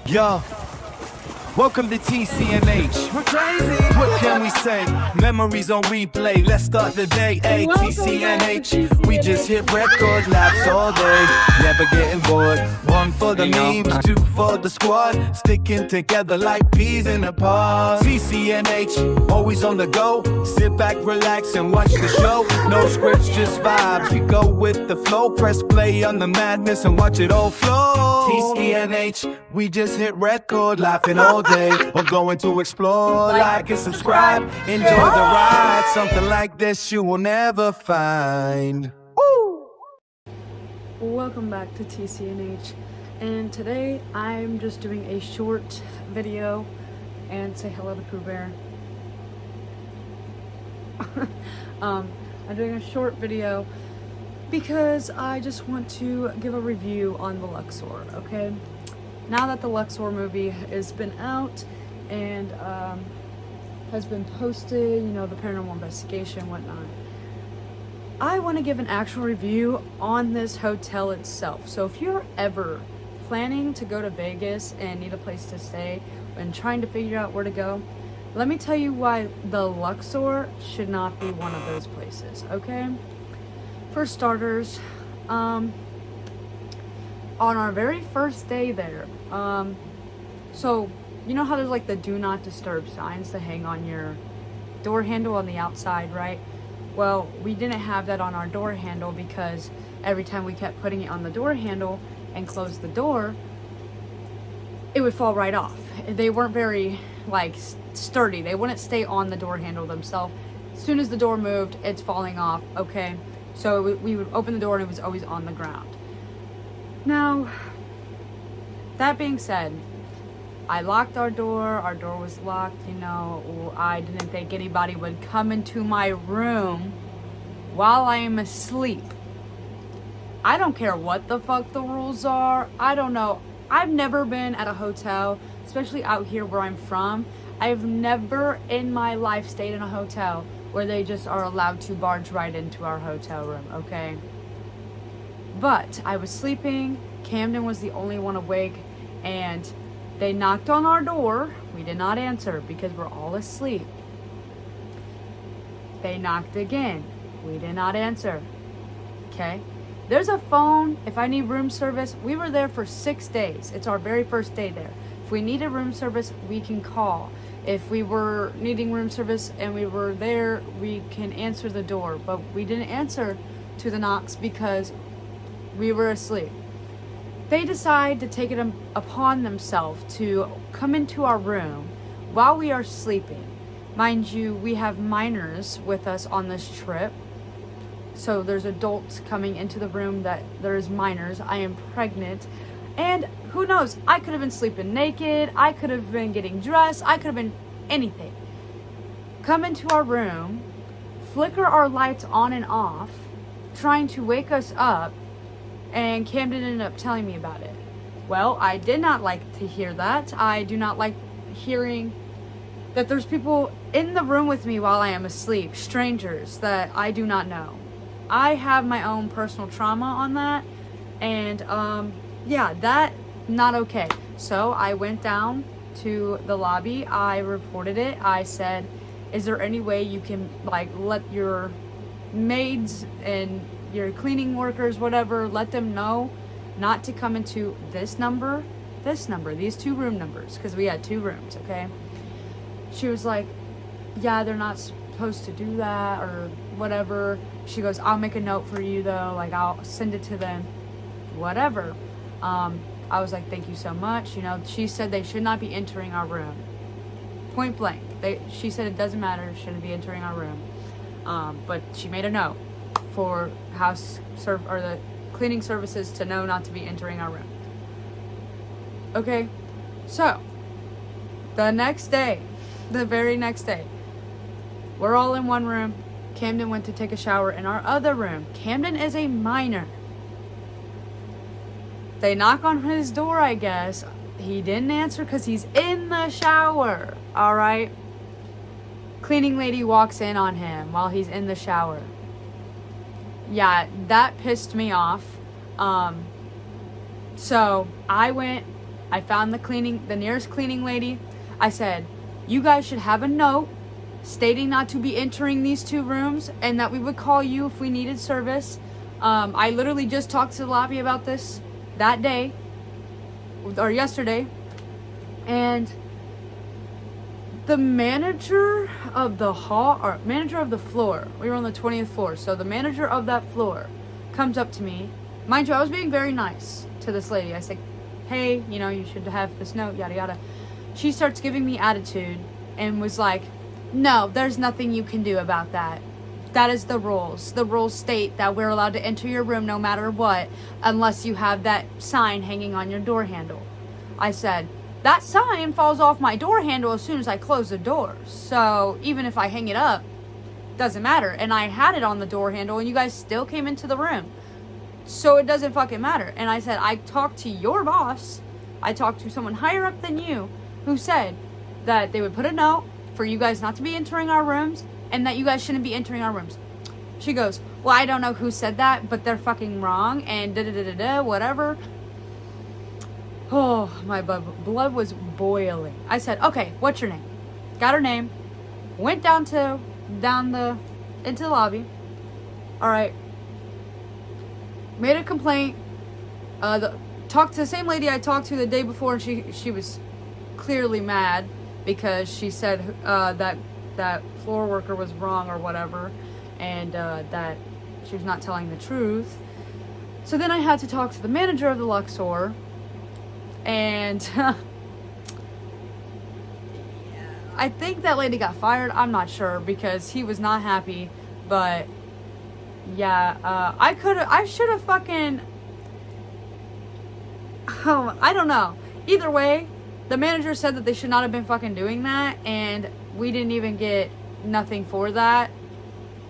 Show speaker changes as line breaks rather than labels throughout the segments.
Yo, welcome to TCNH. We're crazy. What can we say? Memories on replay. Let's start the day. Hey, TCNH. We just hit record laps all day. Never getting bored. One for the memes, two for the squad. Sticking together like peas in a pod. TCNH, always on the go. Sit back, relax, and watch the show. No scripts, just vibes. We go with the flow. Press play on the madness and watch it all flow. TCNH, we just hit record, laughing all day. We're going to explore, like and subscribe. Enjoy the ride. Something like this you will never find. Woo!
Welcome back to TCNH, and today I'm just doing a short video and say hello to Pooh Bear. I'm doing a short video because I just want to give a review on the Luxor, okay? Now that the Luxor movie has been out and has been posted, you know, the paranormal investigation and whatnot, I want to give an actual review on this hotel itself. So if you're ever planning to go to Vegas and need a place to stay and trying to figure out where to go, let me tell you why the Luxor should not be one of those places, okay? For starters, on our very first day there, so you know how there's like the do not disturb signs to hang on your door handle on the outside, right? Well, we didn't have that on our door handle because every time we kept putting it on the door handle and closed the door, it would fall right off. They weren't very like sturdy. They wouldn't stay on the door handle themselves. As soon as the door moved, it's falling off, okay? So we would open the door and it was always on the ground. Now, that being said, I locked our door was locked, you know. I didn't think anybody would come into my room while I am asleep. I don't care what the fuck the rules are. I don't know. I've never been at a hotel, especially out here where I'm from. I've never in my life stayed in a hotel where they just are allowed to barge right into our hotel room, okay? But I was sleeping, Camden was the only one awake, and they knocked on our door. We did not answer because we're all asleep. They knocked again. We did not answer. Okay? There's a phone. If I need room service, we were there for 6 days. It's our very first day there. If we needed room service, we can call. If we were needing room service and we were there, we can answer the door. But we didn't answer to the knocks because we were asleep. They decide to take it upon themselves to come into our room while we are sleeping. Mind you, we have minors with us on this trip. So there's adults coming into the room that there's minors. I am pregnant. And who knows? I could have been sleeping naked. I could have been getting dressed. I could have been anything. Come into our room, flicker our lights on and off, trying to wake us up. And Camden ended up telling me about it. Well, I did not like to hear that. I do not like hearing that there's people in the room with me while I am asleep, strangers that I do not know. I have my own personal trauma on that, and yeah, that not okay. So I went down to the lobby, I reported it. I said, is there any way you can like let your maids and your cleaning workers, whatever, let them know not to come into this number, these two room numbers, because we had two rooms, okay? She was like, yeah, they're not supposed to do that or whatever. She goes, I'll make a note for you though, like I'll send it to them, whatever. I was like, thank you so much. You know, she said they should not be entering our room. Point blank. She said it doesn't matter, shouldn't be entering our room. But she made a note for the cleaning services to know not to be entering our room. Okay, so the next day, the very next day, we're all in one room. Camden went to take a shower in our other room. Camden is a minor. They knock on his door, I guess. He didn't answer because he's in the shower. All right. Cleaning lady walks in on him while he's in the shower. Yeah, that pissed me off. So I I found the nearest cleaning lady. I said, you guys should have a note stating not to be entering these 2 rooms and that we would call you if we needed service. I literally just talked to the lobby about this that day or yesterday, and the manager of the manager of the floor, we were on the 20th floor, so the manager of that floor comes up to me. Mind you, I was being very nice to this lady. I said, hey, you should have this note, yada yada. She starts giving me attitude and was like, no, there's nothing you can do about that. That is the rules. The rules state that we're allowed to enter your room no matter what, unless you have that sign hanging on your door handle. I said, that sign falls off my door handle as soon as I close the door. So even if I hang it up, doesn't matter. And I had it on the door handle and you guys still came into the room. So it doesn't fucking matter. And I said, I talked to your boss. I talked to someone higher up than you who said that they would put a note for you guys not to be entering our rooms and that you guys shouldn't be entering our rooms. She goes, well, I don't know who said that, but they're fucking wrong and da-da-da-da-da, whatever. Oh, my blood was boiling. I said, okay, what's your name? Got her name. Went into the lobby. All right. Made a complaint. Talked to the same lady I talked to the day before, and she was clearly mad because she said that floor worker was wrong or whatever, and that she was not telling the truth. So then I had to talk to the manager of the Luxor, and I think that lady got fired. I'm not sure because he was not happy, but yeah, I should have fucking, I don't know. Either way, the manager said that they should not have been fucking doing that, and we didn't even get nothing for that.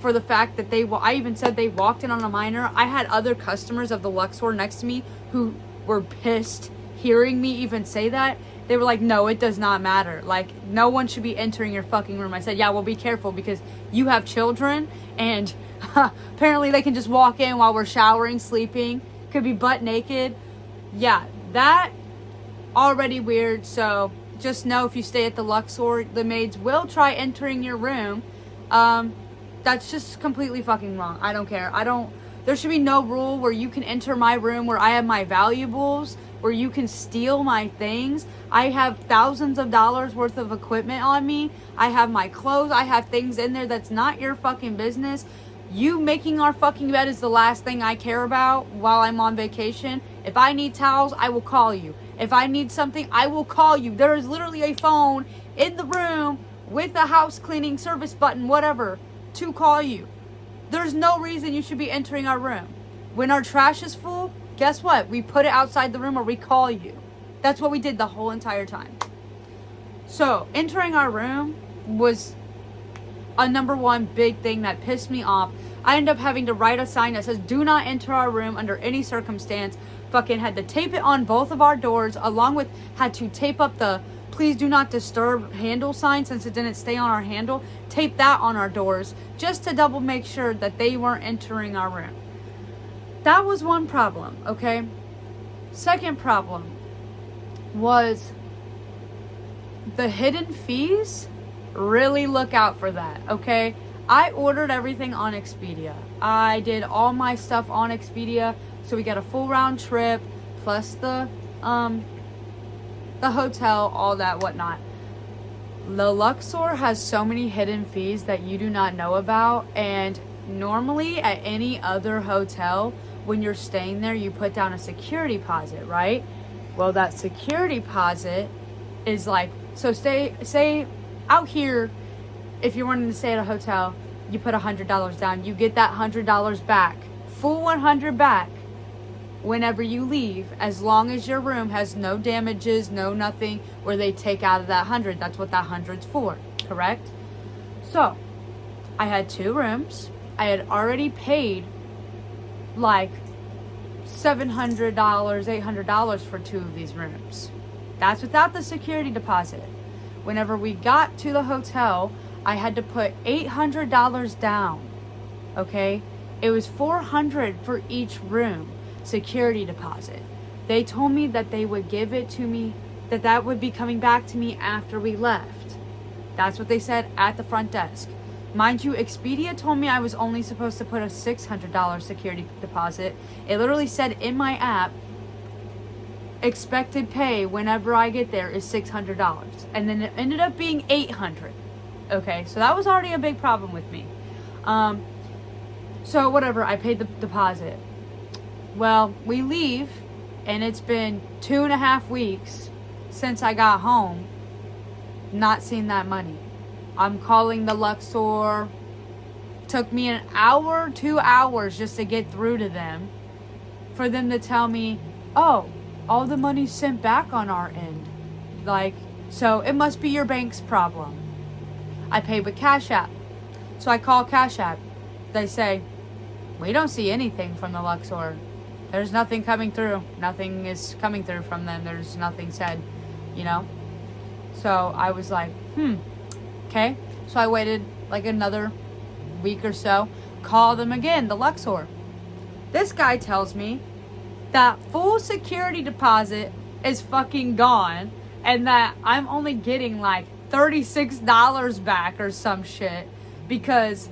For the fact that I even said they walked in on a minor. I had other customers of the Luxor next to me who were pissed hearing me even say that. They were like, no, it does not matter. Like, no one should be entering your fucking room. I said, yeah, well, be careful because you have children and apparently they can just walk in while we're showering, sleeping, could be butt naked. Yeah, that already weird. So just know if you stay at the Luxor, the maids will try entering your room. That's just completely fucking wrong. I don't care. There should be no rule where you can enter my room where I have my valuables, where you can steal my things. I have thousands of dollars worth of equipment on me. I have my clothes. I have things in there that's not your fucking business. You making our fucking bed is the last thing I care about while I'm on vacation. If I need towels, I will call you. If I need something, I will call you. There is literally a phone in the room with a house cleaning service button, whatever, to call you. There's no reason you should be entering our room. When our trash is full, guess what? We put it outside the room or we call you. That's what we did the whole entire time. So, entering our room was a number one big thing that pissed me off. I ended up having to write a sign that says, do not enter our room under any circumstance. Fucking had to tape it on both of our doors, along with had to tape up the please do not disturb handle sign since it didn't stay on our handle. Tape that on our doors just to double make sure that they weren't entering our room. That was one problem, okay? Second problem was the hidden fees. Really look out for that, okay? I ordered everything on Expedia. I did all my stuff on Expedia, so we got a full round trip plus the hotel, all that whatnot. The Luxor has so many hidden fees that you do not know about, and normally at any other hotel, when you're staying there, you put down a security deposit, right? Well, that security deposit is like, so say out here, if you're wanting to stay at a hotel, you put $100 down, you get that $100 back, full 100 back whenever you leave, as long as your room has no damages, no nothing where they take out of that 100. That's what that 100's for, correct? So I had 2 rooms. I had already paid like $700, $800 for 2 of these rooms. That's without the security deposit. Whenever we got to the hotel, I had to put $800 down, okay? It was $400 for each room, security deposit. They told me that they would give it to me, that would be coming back to me after we left. That's what they said at the front desk. Mind you, Expedia told me I was only supposed to put a $600 security deposit. It literally said in my app, expected pay whenever I get there is $600. And then it ended up being $800. Okay, so that was already a big problem with me. So whatever, I paid the deposit. Well, we leave, and it's been 2.5 weeks since I got home, not seeing that money. I'm calling the Luxor. Took me an hour, 2 hours just to get through to them, for them to tell me, oh, all the money's sent back on our end. Like, so it must be your bank's problem. I paid with Cash App. So I call Cash App. They say, we don't see anything from the Luxor. There's nothing coming through. Nothing is coming through from them. There's nothing said, you know? So I was like, okay. So I waited like another week or so. Call them again, the Luxor. This guy tells me that full security deposit is fucking gone, and that I'm only getting like $36 back or some shit, because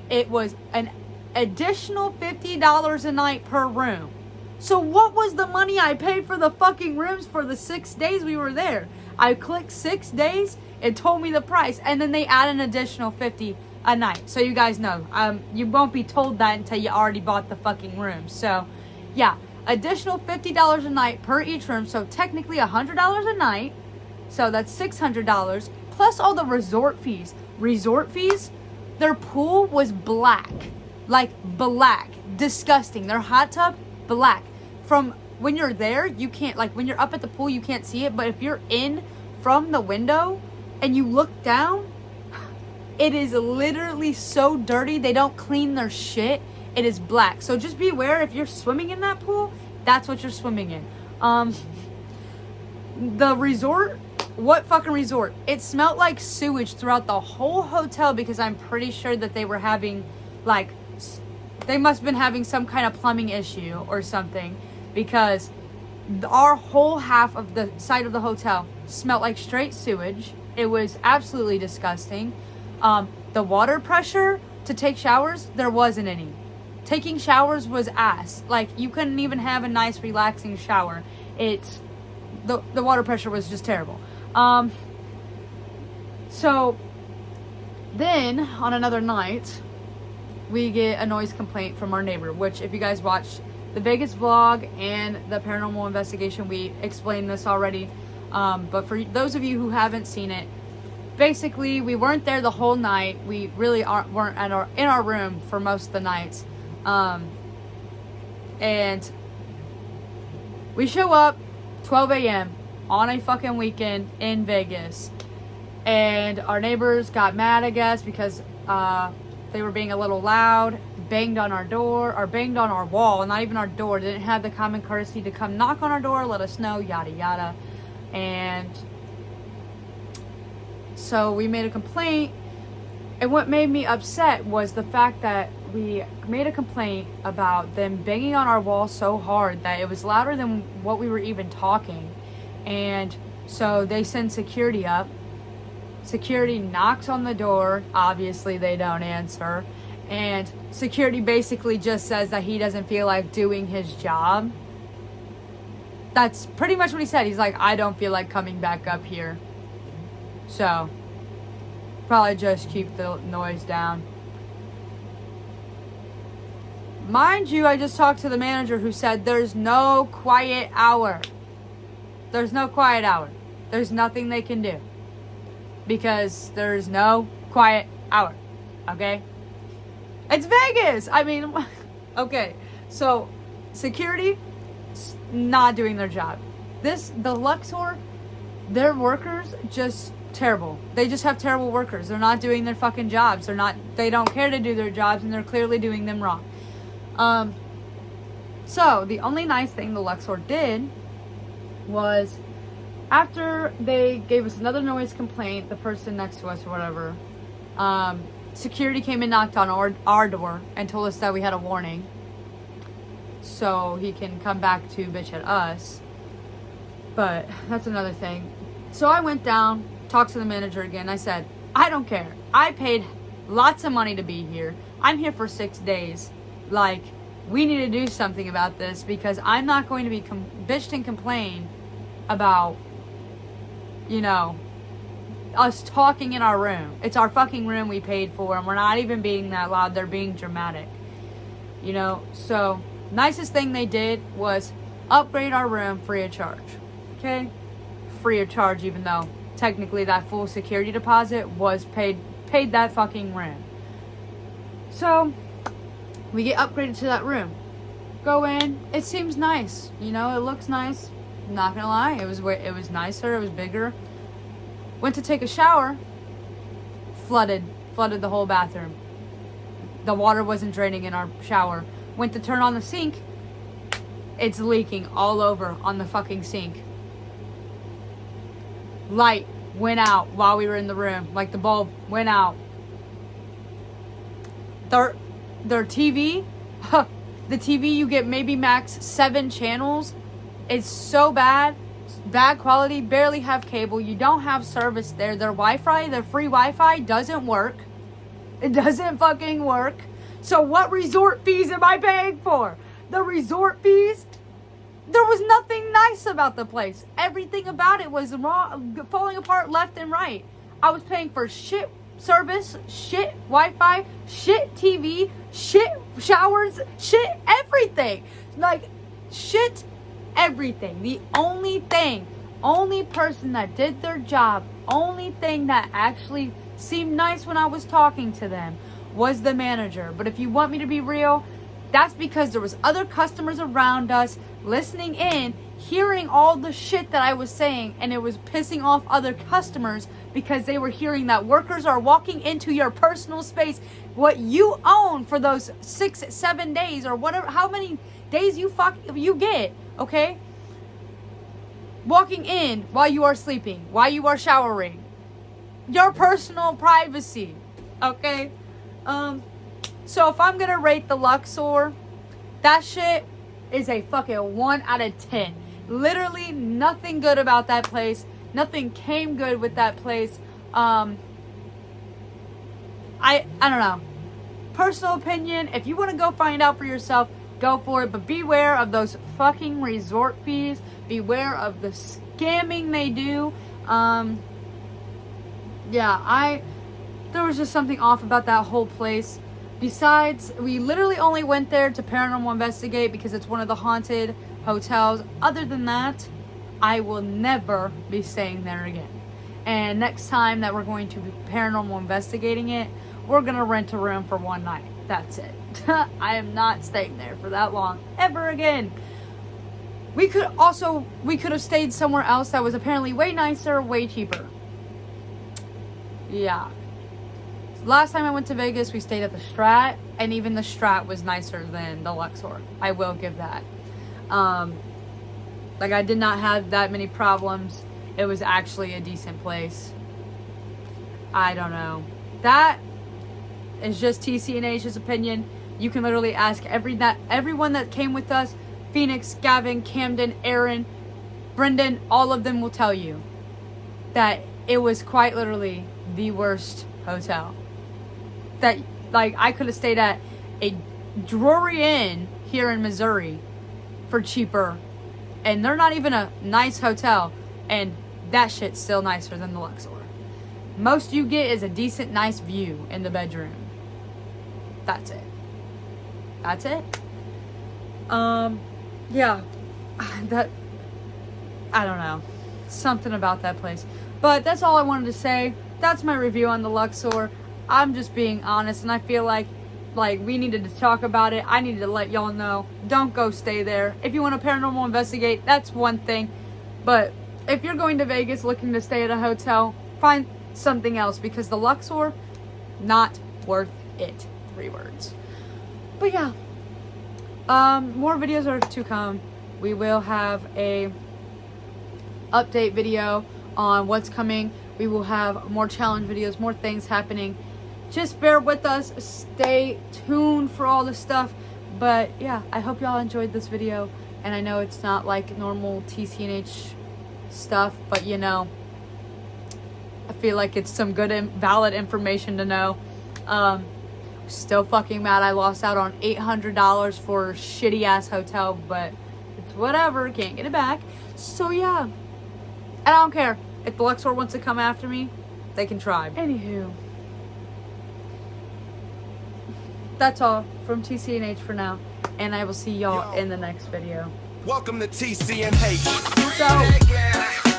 it was an additional $50 a night per room. So what was the money I paid for the fucking rooms for the 6 days we were there? I clicked 6 days, it told me the price, and then they add an additional $50 a night. So you guys know, you won't be told that until you already bought the fucking room. So yeah, additional $50 a night per each room. So technically $100 a night. So that's $600 plus all the resort fees. Resort fees, their pool was black, like black, disgusting. Their hot tub, black. From when you're there, you can't, like when you're up at the pool, you can't see it. But if you're in from the window and you look down, it is literally so dirty. They don't clean their shit. It is black. So just be aware, if you're swimming in that pool, that's what you're swimming in. The resort, what fucking resort? It smelled like sewage throughout the whole hotel, because I'm pretty sure that they were having, like, they must have been having some kind of plumbing issue or something, because our whole half of the side of the hotel smelled like straight sewage. It was absolutely disgusting. The water pressure to take showers, there wasn't any. Taking showers was ass. Like, you couldn't even have a nice relaxing shower. The water pressure was just terrible. So then on another night, we get a noise complaint from our neighbor, which if you guys watched the Vegas vlog and the paranormal investigation, we explained this already. But for those of you who haven't seen it, basically we weren't there the whole night. We really weren't in our room for most of the nights. And we show up 12 a.m. on a fucking weekend in Vegas, and our neighbors got mad, I guess, because they were being a little loud, banged on our door, or banged on our wall, not even our door. They didn't have the common courtesy to come knock on our door, let us know, yada yada. And so we made a complaint, and what made me upset was the fact that we made a complaint about them banging on our wall so hard that it was louder than what we were even talking. And so they send security up. Security knocks on the door. Obviously they don't answer. And security basically just says that he doesn't feel like doing his job. That's pretty much what he said. He's like, I don't feel like coming back up here. So probably just keep the noise down. Mind you, I just talked to the manager, who said there's no quiet hour. There's no quiet hour. There's nothing they can do, because there's no quiet hour. Okay? It's Vegas. I mean, okay. So, security, not doing their job. The Luxor, their workers, just terrible. They just have terrible workers. They're not doing their fucking jobs. They don't care to do their jobs, and they're clearly doing them wrong. So the only nice thing the Luxor did was, after they gave us another noise complaint, the person next to us or whatever, security came and knocked on our door and told us that we had a warning, so he can come back to bitch at us. But that's another thing. So I went down, talked to the manager again. I said, I don't care. I paid lots of money to be here. I'm here for 6 days. Like, we need to do something about this, because I'm not going to be bitched and complain about, you know, us talking in our room. It's our fucking room we paid for, and we're not even being that loud. They're being dramatic, you know. So nicest thing they did was upgrade our room free of charge. Okay, free of charge, even though technically that full security deposit was paid that fucking room. So we get upgraded to that room, go in, it seems nice, you know, it looks nice. I'm not gonna lie, it was nicer, it was bigger. Went to take a shower, flooded the whole bathroom. The water wasn't draining in our shower. Went to turn on the sink, it's leaking all over on the fucking sink. Light went out while we were in the room, like the bulb went out. Their TV, the TV, you get maybe max 7 channels. It's so bad quality, barely have cable. You don't have service there. Their Wi-Fi, their free Wi-Fi doesn't work. It doesn't fucking work. So what resort fees am I paying for? The resort fees? There was nothing nice about the place. Everything about it was wrong, falling apart left and right. I was paying for shit service, shit Wi-Fi, shit TV, shit showers, shit everything. Like, shit everything. The only person that did their job, only thing that actually seemed nice when I was talking to them was the manager. But if you want me to be real, that's because there was other customers around us listening in, hearing all the shit that I was saying, and it was pissing off other customers because they were hearing that workers are walking into your personal space, what you own for those 6-7 days or whatever, how many days you get, okay? Walking in while you are sleeping, while you are showering, your personal privacy, okay? So if I'm gonna rate the Luxor, that shit is a fucking 1 out of 10. Literally nothing good about that place. Nothing came good with that place. I don't know. Personal opinion, if you want to go find out for yourself, go for it. But beware of those fucking resort fees. Beware of the scamming they do. There was just something off about that whole place. Besides, we literally only went there to paranormal investigate because it's one of the haunted hotels. Other than that, I will never be staying there again. And next time that we're going to be paranormal investigating it, we're going to rent a room for one night. That's it. I am not staying there for that long ever again. We could have stayed somewhere else that was apparently way nicer, way cheaper. Yeah. Last time I went to Vegas, we stayed at the Strat, and even the Strat was nicer than the Luxor. I will give that. Like, I did not have that many problems. It was actually a decent place. I don't know. That is just TCNH's opinion. You can literally ask everyone that came with us. Phoenix, Gavin, Camden, Aaron, Brendan, all of them will tell you that it was quite literally the worst hotel. That, like, I could have stayed at a Drury Inn here in Missouri for cheaper, and they're not even a nice hotel, and that shit's still nicer than the Luxor. Most you get is a decent, nice view in the bedroom. That's it. Yeah, I don't know, something about that place. But that's all I wanted to say. That's my review on the Luxor. I'm just being honest, and I feel like we needed to talk about it. I needed to let y'all know, don't go stay there. If you want to paranormal investigate, that's one thing. But if you're going to Vegas looking to stay at a hotel, find something else, because the Luxor, not worth it. 3 words. But yeah, more videos are to come. We will have a update video on what's coming. We will have more challenge videos, more things happening. Just bear with us. Stay tuned for all the stuff. But yeah, I hope y'all enjoyed this video. And I know it's not like normal TCNH stuff, but you know, I feel like it's some good and valid information to know. Still fucking mad I lost out on $800 for a shitty ass hotel, but it's whatever, can't get it back. So yeah, and I don't care if the Luxor wants to come after me, they can try. Anywho, that's all from TCNH for now, and I will see y'all in the next video.
Welcome to TCNH.
So